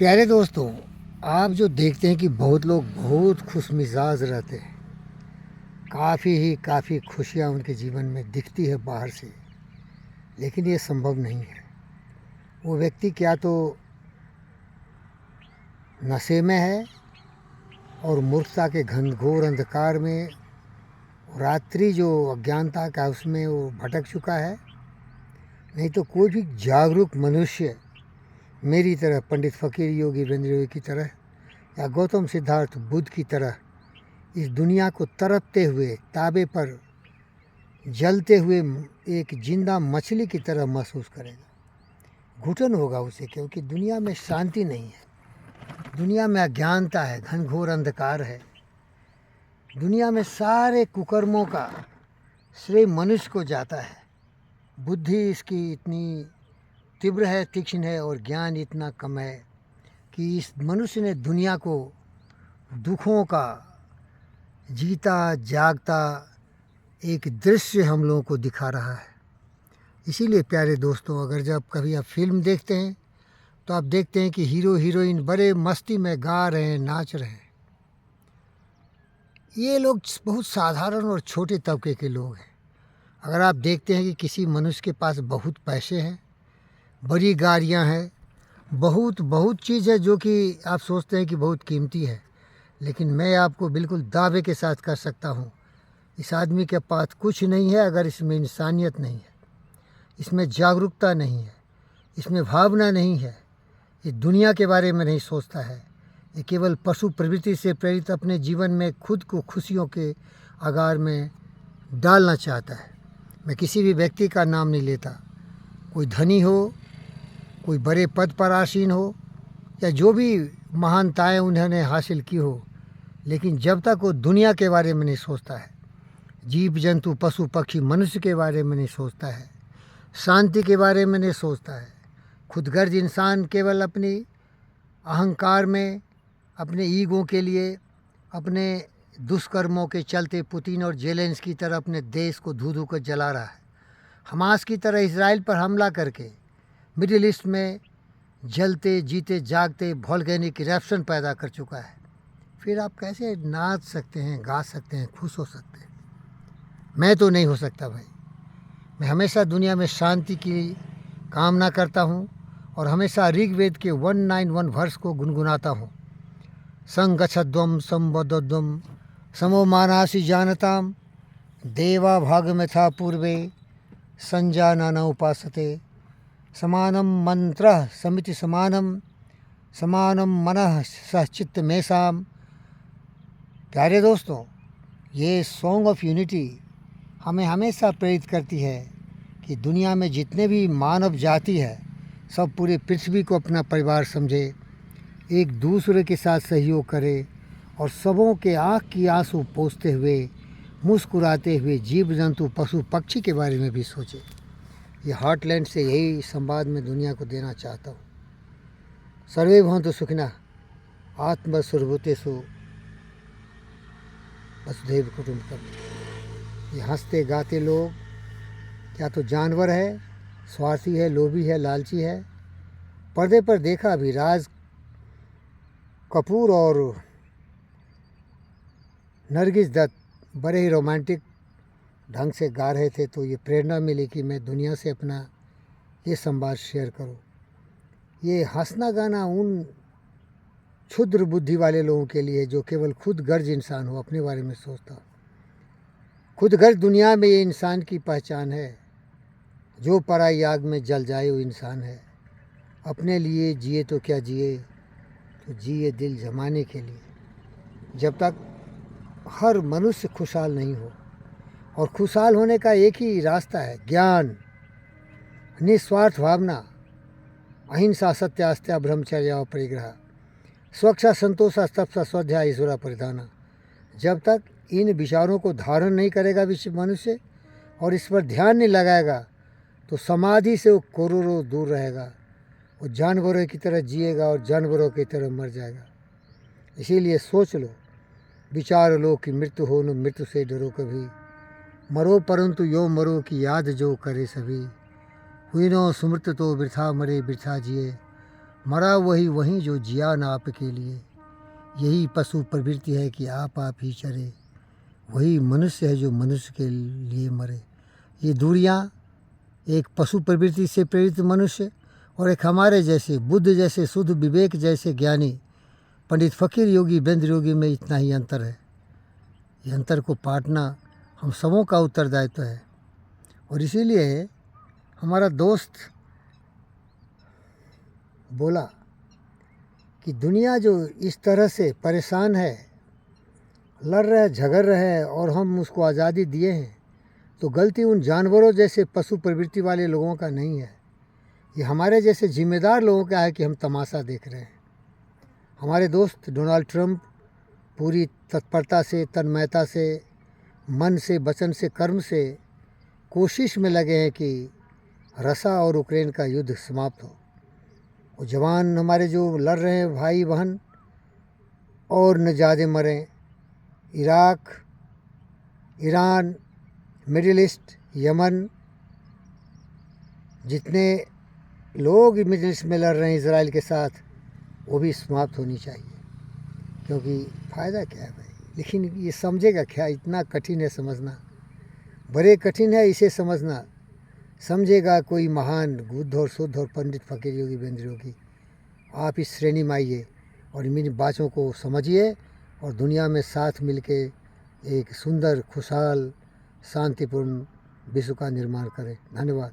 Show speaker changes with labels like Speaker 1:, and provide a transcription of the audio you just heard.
Speaker 1: प्यारे दोस्तों, आप जो देखते हैं कि बहुत लोग बहुत खुश मिजाज रहते हैं, काफ़ी खुशियाँ उनके जीवन में दिखती है बाहर से, लेकिन ये संभव नहीं है। वो व्यक्ति क्या तो नशे में है और मूर्खता के घनघोर अंधकार में, रात्रि जो अज्ञानता का उसमें वो भटक चुका है। नहीं तो कोई भी जागरूक मनुष्य मेरी तरह, पंडित फ़कीर योगी वीरेंद्र योगी की तरह या गौतम सिद्धार्थ बुद्ध की तरह इस दुनिया को तरपते हुए, ताबे पर जलते हुए एक जिंदा मछली की तरह महसूस करेगा। घुटन होगा उसे, क्योंकि दुनिया में शांति नहीं है, दुनिया में अज्ञानता है, घनघोर अंधकार है। दुनिया में सारे कुकर्मों का श्रेय मनुष्य को जाता है। बुद्धि इसकी इतनी तीव्र है, तीक्ष्ण है, और ज्ञान इतना कम है कि इस मनुष्य ने दुनिया को दुखों का जीता जागता एक दृश्य हम लोगों को दिखा रहा है। इसीलिए प्यारे दोस्तों, अगर जब कभी आप फिल्म देखते हैं तो आप देखते हैं कि हीरो हीरोइन बड़े मस्ती में गा रहे हैं, नाच रहे हैं। ये लोग बहुत साधारण और छोटे तबके के लोग हैं। अगर आप देखते हैं कि किसी मनुष्य के पास बहुत पैसे हैं, बड़ी गाड़ियां हैं, बहुत चीज़ है जो कि आप सोचते हैं कि बहुत कीमती है, लेकिन मैं आपको बिल्कुल दावे के साथ कर सकता हूँ, इस आदमी के पास कुछ नहीं है अगर इसमें इंसानियत नहीं है, इसमें जागरूकता नहीं है, इसमें भावना नहीं है, ये दुनिया के बारे में नहीं सोचता है। ये केवल पशु प्रवृत्ति से प्रेरित अपने जीवन में खुद को खुशियों के आगार में डालना चाहता है। मैं किसी भी व्यक्ति का नाम नहीं लेता, कोई धनी हो, कोई बड़े पद पर आसीन हो, या जो भी महानताएं उन्होंने हासिल की हो, लेकिन जब तक वो दुनिया के बारे में नहीं सोचता है, जीव जंतु पशु पक्षी मनुष्य के बारे में नहीं सोचता है, शांति के बारे में नहीं सोचता है, खुदगर्ज इंसान केवल अपनी अहंकार में, अपने ईगो के लिए, अपने दुष्कर्मों के चलते पुतिन और जेलेंस की तरह अपने देश को धू धू कर जला रहा है। हमास की तरह इजराइल पर हमला करके मिडिल ईस्ट में जलते जीते जागते वोल्केनिक इरप्शन पैदा कर चुका है। फिर आप कैसे नाच सकते हैं, गा सकते हैं, खुश हो सकते हैं? मैं तो नहीं हो सकता भाई। मैं हमेशा दुनिया में शांति की कामना करता हूँ और हमेशा ऋग्वेद के 191 वर्ष को गुनगुनाता हूँ। संगच्छध्वम संबद्धध्वम समो मानासि जानताम देवा भागमथा पूर्वे संजानन उपासते समानम मंत्र समिति समानम मनः सचित्त मेषाम। प्यारे दोस्तों, ये सॉन्ग ऑफ यूनिटी हमें हमेशा प्रेरित करती है कि दुनिया में जितने भी मानव जाति है, सब पूरे पृथ्वी को अपना परिवार समझे, एक दूसरे के साथ सहयोग करे और सबों के आँख की आंसू पोंछते हुए, मुस्कुराते हुए जीव जंतु पशु पक्षी के बारे में भी सोचे। ये हार्टलैंड से यही संवाद मैं दुनिया को देना चाहता हूँ। सर्वे भवन्तु सुखिनः, आत्मसुरभूतेषु वसुधैव कुटुम्बकम्। ये हंसते गाते लोग क्या तो जानवर है, स्वार्थी है, लोभी है, लालची है। पर्दे पर देखा अभी राज कपूर और नरगिस दत्त बड़े ही रोमांटिक ढंग से गा रहे थे, तो ये प्रेरणा मिली कि मैं दुनिया से अपना ये संवाद शेयर करूं। ये हंसना गाना उन क्षुद्र बुद्धि वाले लोगों के लिए जो केवल खुद गर्ज इंसान हो, अपने बारे में सोचता हो। खुद गर्ज दुनिया में ये इंसान की पहचान है। जो पराई आग में जल जाए वो इंसान है। अपने लिए जिए तो क्या जिए, तो जिए दिल जमाने के लिए। जब तक हर मनुष्य खुशहाल नहीं हो, और खुशहाल होने का एक ही रास्ता है, ज्ञान, निस्वार्थ भावना, अहिंसा सत्यास्त्या ब्रह्मचर्य और परिग्रह, स्वच्छा संतोषा तपसा स्वाध्याय ईश्वरा परिधाना। जब तक इन विचारों को धारण नहीं करेगा विश्व मनुष्य और इस पर ध्यान नहीं लगाएगा, तो समाधि से वो करोड़ों दूर रहेगा। वो जानवरों की तरह जिएगा और जानवरों की तरह मर जाएगा। इसीलिए सोच लो, विचार लो कि मृत्यु हो न मृत्यु से डरो कभी, मरो परंतु यो मरो की याद जो करे सभी। हुई नो सुमृत तो वृथा मरे वृथा जिए, मरा वही वहीं जो जिया न आपके लिए। यही पशु प्रवृत्ति है कि आप ही चरे। वही मनुष्य है जो मनुष्य के लिए मरे। ये दूरियाँ, एक पशु प्रवृत्ति से प्रेरित मनुष्य और एक हमारे जैसे बुद्ध जैसे शुद्ध विवेक जैसे ज्ञानी पंडित फ़कीर योगी बेंद्र योगी में इतना ही अंतर है। ये अंतर को पाटना हम सबों का उत्तरदायित्व है। और इसीलिए हमारा दोस्त बोला कि दुनिया जो इस तरह से परेशान है, लड़ रहे झगड़ रहे हैं और हम उसको आज़ादी दिए हैं, तो गलती उन जानवरों जैसे पशु प्रवृत्ति वाले लोगों का नहीं है। ये हमारे जैसे जिम्मेदार लोगों का है कि हम तमाशा देख रहे हैं। हमारे दोस्त डोनाल्ड ट्रंप पूरी तत्परता से, तन्मयता से, मन से, वचन से, कर्म से कोशिश में लगे हैं कि रसा और यूक्रेन का युद्ध समाप्त हो। वो जवान हमारे जो लड़ रहे हैं भाई बहन, और न ज़्यादा मरें। Iraq, Iran, middle east, Yemen, जितने लोग मिडिल ईस्ट में लड़ रहे हैं इजराइल के साथ, वो भी समाप्त होनी चाहिए। क्योंकि फ़ायदा क्या है भाई? लेकिन ये समझेगा क्या? इतना कठिन है समझना, बड़े कठिन है इसे समझना। समझेगा कोई महान बुद्ध और शुद्ध और पंडित फ़कीर योगी बेंद्र योगी। आप इस श्रेणी में आइए और इन बातों को समझिए और दुनिया में साथ मिलके एक सुंदर, खुशहाल, शांतिपूर्ण विश्व का निर्माण करें। धन्यवाद।